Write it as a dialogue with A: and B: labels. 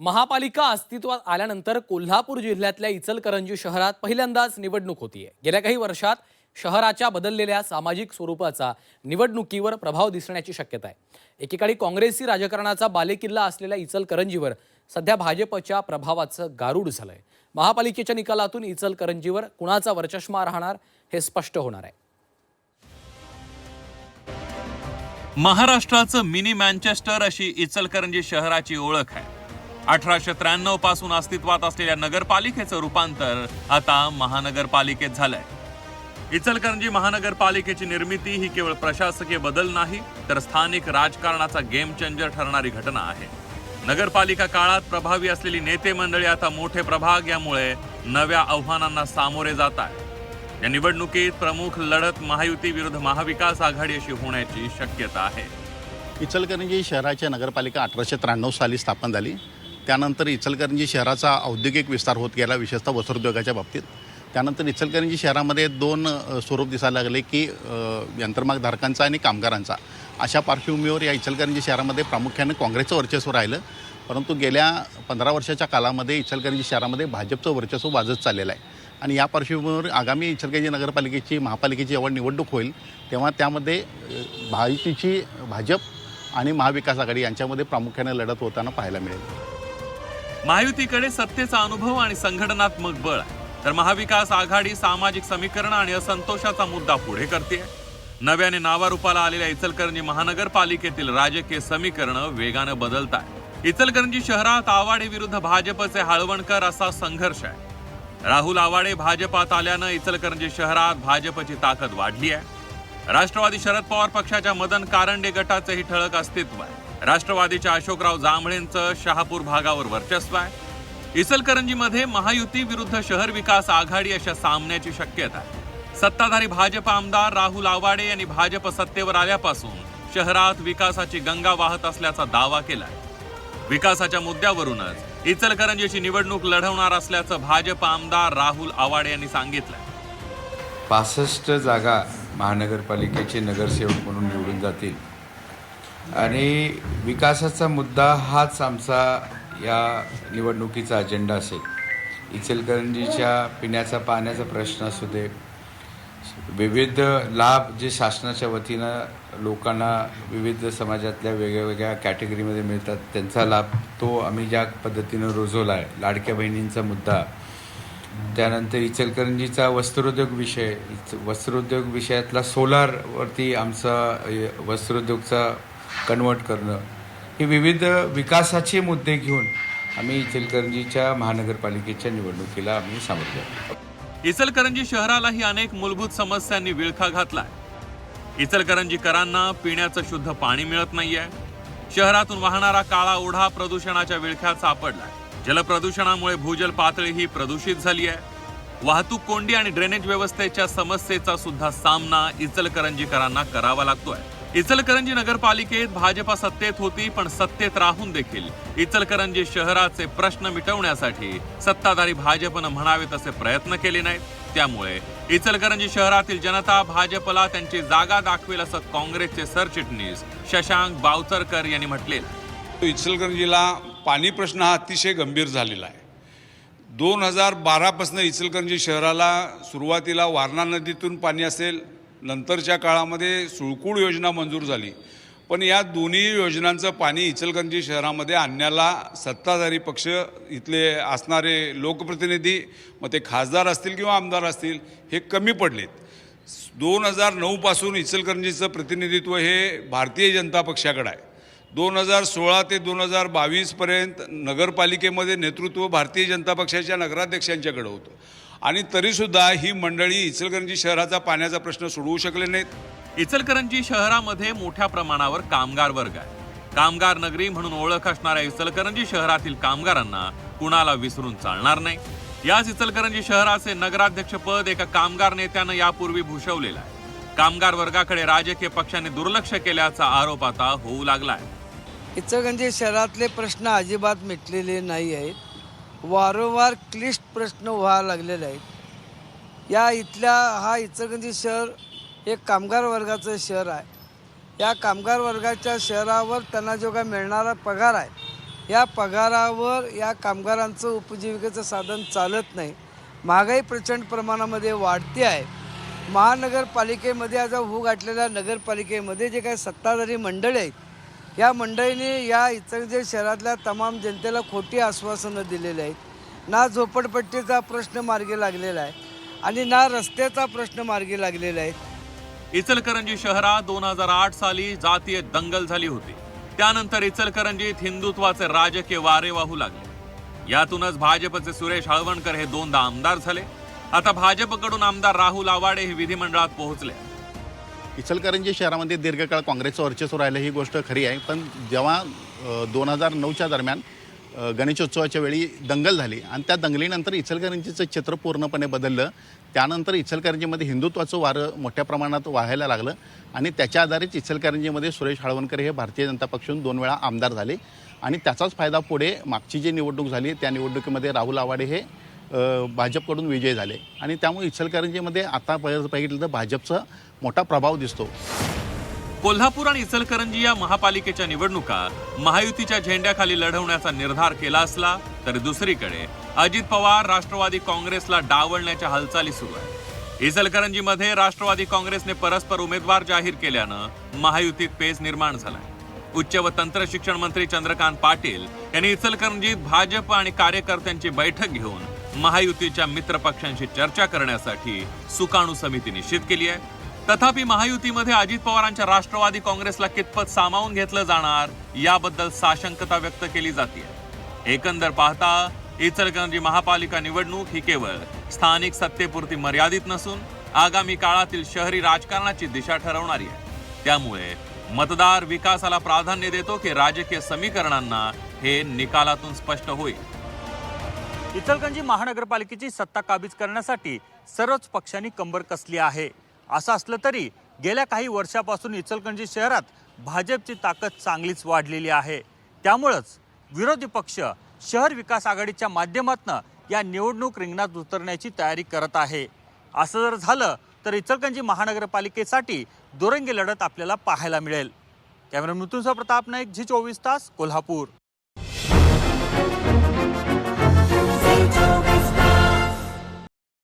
A: महापालिका अस्तित्वात आल्यानंतर कोल्हापूर जिल्ह्यातल्या इचलकरंजी शहरात पहिल्यांदाच निवडणूक होतीये। गेल्या काही वर्षात शहराच्या बदललेल्या सामाजिक स्वरूपाचा निवडणुकीवर प्रभाव दिसण्याची शक्यता आहे। एकीकडे काँग्रेसी राजकारणाचा बालेकिल्ला असलेल्या इचलकरंजीवर सध्या भाजपच्या प्रभावाचं गारूड झालंय। महापालिकेच्या निकालातून इचलकरंजीवर कुणाचा वर्चस्व राहणार हे स्पष्ट होणार आहे।
B: महाराष्ट्राचं मिनी मँचेस्टर अशी इचलकरंजी शहराची ओळख आहे। 1893 पासून अस्तित्वात असलेल्या नगरपालिकेचं रूपांतर आता महानगरपालिकेत झालंय। इचलकरंजी महानगरपालिकेची निर्मिती ही केवळ प्रशासकीय बदल नाही, तर स्थानिक राजकारणाचा गेम चेंजर ठरणारी घटना आहे। नगरपालिका काळात प्रभावी असलेली नेते मंडळी आता मोठे प्रभाग यामुळे नव्या आव्हानांना सामोरे जात आहेत। या निवडणुकीत प्रमुख लढत महायुती विरुद्ध महाविकास आघाडी अशी होण्याची शक्यता आहे।
C: इचलकरंजी शहराच्या नगरपालिका 1893 साली स्थापन झाली। त्यानंतर इचलकरंजी शहराचा औद्योगिक विस्तार होत गेला, विशेषतः वस्त्रोद्योगाच्या बाबतीत। त्यानंतर इचलकरंजी शहरामध्ये दोन स्वरूप दिसायला लागले की यंत्रमागधारकांचा आणि कामगारांचा। अशा पार्श्वभूमीवर या इचलकरंजी शहरामध्ये प्रामुख्याने काँग्रेसचं वर्चस्व राहिलं, परंतु गेल्या 15 वर्षाच्या कालामध्ये इचलकरंजी शहरामध्ये भाजपचं वर्चस्व वाजत चाललेलं आहे। आणि या पार्श्वभूमीवर आगामी इचलकरंजी नगरपालिकेची महापालिकेची जेव्हा निवडणूक होईल तेव्हा त्यामध्ये महायुतीची भाजप आणि महाविकास आघाडी यांच्यामध्ये प्रामुख्याने लढत होताना पाहायला मिळेल।
B: महायुतीकडे सत्तेचा अनुभव आणि संघटनात्मक बळ आहे, तर महाविकास आघाडी सामाजिक समीकरण आणि असंतोषाचा मुद्दा पुढे करते। नव्याने नावारूपाला आलेल्या इचलकरंजी महानगरपालिकेतील राजकीय समीकरण वेगाने बदलत आहे। इचलकरंजी शहरात आवाडे विरुद्ध भाजपचे हाळवणकर असा संघर्ष आहे। राहुल आवाडे भाजपात आल्यानं इचलकरंजी शहरात भाजपची ताकद वाढली आहे। राष्ट्रवादी शरद पवार पक्षाच्या मदन कारंडे गटाचेही ठळक अस्तित्व आहे। राष्ट्रवादीच्या अशोकराव जांभळेंचं शहापूर भागावर वर्चस्व आहे। इचलकरंजीमध्ये महायुती विरुद्ध शहर विकास आघाडी अशा सामन्याची शक्यता आहे। सत्ताधारी भाजप आमदार राहुल आवाडे यांनी भाजप सत्तेवर आल्यापासून शहरात विकासाची गंगा वाहत असल्याचा दावा केलाय। विकासाच्या मुद्द्यावरूनच इचलकरंजीची निवडणूक लढवणार असल्याचं भाजप आमदार राहुल आवाडे यांनी सांगितलंय।
D: 65 जागा महानगरपालिकेचे नगरसेवक म्हणून निवडून जातील आणि विकासाचा मुद्दा हाच आमचा या निवडणुकीचा अजेंडा असेल। इचलकरंजीच्या पिण्याचा पाण्याचा प्रश्न असू दे, विविध लाभ जे शासनाच्या वतीनं लोकांना विविध समाजातल्या वेगवेगळ्या कॅटेगरीमध्ये मिळतात त्यांचा लाभ तो आम्ही ज्या पद्धतीनं रुजवला आहे। लाडक्या बहिणींचा मुद्दा, त्यानंतर इचलकरंजीचा वस्त्रोद्योग विषय, वस्त्रोद्योग विषयातला सोलारवरती आमचा वस्त्रोद्योगचा कन्वर्ट करणं, हे विविध विकासाचे मुद्दे घेऊन आम्ही इचलकरंजीच्या महानगरपालिकेच्या निवडणुकीला आम्ही सामोरे जातो।
B: इचलकरंजी शहरालाही अनेक मूलभूत समस्यांनी विळखा घातलाय। इचलकरंजीकरांना पिण्याचं शुद्ध पाणी मिळत नाहीये। शहरातून वाहणारा काळा ओढा प्रदूषणाच्या विळख्यात सापडलाय। जलप्रदूषणामुळे भूजल पातळी ही प्रदूषित झाली आहे। वाहतूक कोंडी आणि ड्रेनेज व्यवस्थेच्या समस्येचा सुद्धा सामना इचलकरंजीकरांना करावा लागतोय। इचलकरंजी नगरपालिकेत भाजपा सत्तेत होती, पण सत्तेत राहून देखील इचलकरंजी शहराचे प्रश्न मिटवण्यासाठी सत्ताधारी भाजपनं म्हणावे तसे प्रयत्न केले नाहीत। त्यामुळे इचलकरंजी शहरातील जनता भाजपला त्यांची जागा दाखवेल असं काँग्रेसचे सरचिटणीस शशांक बावचरकर यांनी म्हटलेलं।
E: इचलकरंजीला पाणी प्रश्न हा अतिशय गंभीर झालेला आहे। 2012 पासून इचलकरंजी शहराला सुरुवातीला वारणा नदीतून पाणी असेल, नंतरच्या काळामध्ये सुळकूड योजना मंजूर झाली, पण या दोन्ही योजनांचं पाणी इचलकरंजी शहरामध्ये आणण्याला सत्ताधारी पक्ष, इथले असणारे लोकप्रतिनिधी, मग ते खासदार असतील किंवा आमदार असतील, हे कमी पडलेत। 2009 पासून इचलकरंजीचं प्रतिनिधित्व हे भारतीय जनता पक्षाकडे आहे। 2016 ते 2022 पर्यंत नगरपालिकेमध्ये नेतृत्व भारतीय जनता पक्षाच्या नगराध्यक्षांच्याकडे होतं, आणि तरीसुद्धा ही मंडळी इचलकरंजी शहराचा पाण्याचा प्रश्न सोडवू शकले नाहीत।
B: इचलकरंजी शहरामध्ये मोठ्या प्रमाणावर कामगार वर्ग आहे। कामगार नगरी म्हणून ओळख असणाऱ्या इचलकरंजी शहरातील कामगारांना कुणाला विसरून चालणार नाही। याच इचलकरंजी शहराचे नगराध्यक्ष पद एका कामगार नेत्यानं यापूर्वी भूषवलेलं आहे। कामगार वर्गाकडे राजकीय पक्षांनी दुर्लक्ष केल्याचा आरोप आता होऊ लागलाय।
F: इचलकरंजी शहरातले प्रश्न अजिबात मिटलेले नाही आहेत। वारंवार क्लिष्ट प्रश्न व्हायला लागलेले आहेत। या हा इचलकरंजी शहर एक कामगार वर्गाचं शहर आहे। या कामगार वर्गाच्या शहरावर त्यांना जो काय मिळणारा पगार आहे या पगारावर या कामगारांचं उपजीविकेचं साधन चालत नाही. महागाई प्रचंड प्रमाणामध्ये वाढते आहे. महानगरपालिकेमध्ये आज होऊ गाठलेल्या नगरपालिकेमध्ये जे काही सत्ताधारी मंडळी आहेत या मंडळीने या इचलकरंजी शहरातल्या तमाम जनतेला खोटी आश्वासनं दिलेली आहेत. ना झोपडपट्टीचा प्रश्न मार्गी लागलेला आहे आणि ना रस्त्याचा प्रश्न मार्गी लागलेला आहे.
B: इचलकरंजी शहरात 2008 साली जातीय दंगल झाली होती. त्यानंतर इचलकरंजीत हिंदुत्वाचे राजकीय वारे वाहू लागले. यातूनच भाजपचे सुरेश हळवणकर हे 2दा आमदार झाले. आता भाजपकडून आमदार राहुल आवाडे हे विधिमंडळात पोहोचले.
C: इचलकरंजी शहरामध्ये दीर्घकाळ काँग्रेसचं वर्चस्व राहिलं ही गोष्ट खरी आहे. पण जेव्हा 2009च्या दरम्यान गणेशोत्सवाच्या वेळी दंगल झाली आणि त्या दंगलीनंतर इचलकरंजीचं चित्र पूर्णपणे बदललं. त्यानंतर इचलकरंजीमध्ये हिंदुत्वाचं वारं मोठ्या प्रमाणात वाहायला लागलं आणि त्याच्या आधारेच इचलकरंजीमध्ये सुरेश हळवणकर हे भारतीय जनता पक्षातून 2 वेळा आमदार झाले आणि त्याचाच फायदा पुढे मागची जी निवडणूक झाली त्या निवडणुकीमध्ये राहुल आवाडे हे भाजपकडून विजयी झाले आणि त्यामुळे इचलकरंजीमध्ये आता बघितलं तर भाजपचा मोठा प्रभाव दिसतो.
B: कोल्हापूर आणि इचलकरंजी या महापालिकेच्या निवडणुका महायुतीच्या झेंड्याखाली लढवण्याचा निर्धार केला असला तर दुसरीकडे अजित पवार राष्ट्रवादी काँग्रेसला डावलण्याच्या हालचाली सुरू आहेत. इचलकरंजीमध्ये राष्ट्रवादी काँग्रेसने परस्पर उमेदवार जाहीर केल्यानं महायुतीत पेच निर्माण झालाय. उच्च व तंत्र शिक्षण मंत्री चंद्रकांत पाटील यांनी इचलकरंजीत भाजप आणि कार्यकर्त्यांची बैठक घेऊन महायुतीच्या मित्र पक्षांशी चर्चा करण्यासाठी सुकाणू समिती निश्चित केली आहे. तथापि महायुतीमध्ये अजित पवारांच्या राष्ट्रवादी काँग्रेसला कितपत सामावून घेतलं जाणार याबद्दल साशंकता व्यक्त केली जाते. एकंदर पाहता इचलकरंजी महापालिका निवडणूक ही केवळ स्थानिक सत्तेपुरती मर्यादित नसून आगामी काळातील शहरी राजकारणाची दिशा ठरवणारी आहे. त्यामुळे मतदार विकासाला प्राधान्य देतो की राजकीय समीकरणांना हे निकालातून स्पष्ट होईल.
G: इचलकरंजी महानगरपालिकेची सत्ता काबीज करण्यासाठी सर्वच पक्षांनी कंबर कसली आहे. असं असलं तरी गेल्या काही वर्षापासून इचलकरंजी शहरात भाजपची ताकद चांगलीच वाढलेली आहे. त्यामुळंच विरोधी पक्ष शहर विकास आघाडीच्या माध्यमातून या निवडणूक रिंगणात उतरण्याची तयारी करत आहे. असं जर झालं तर इचलकरंजी महानगरपालिकेसाठी दुरंगी लढत आपल्याला पाहायला मिळेल. कॅमेरामॅन मिथुन प्रताप नाईक, झी 24 तास, कोल्हापूर.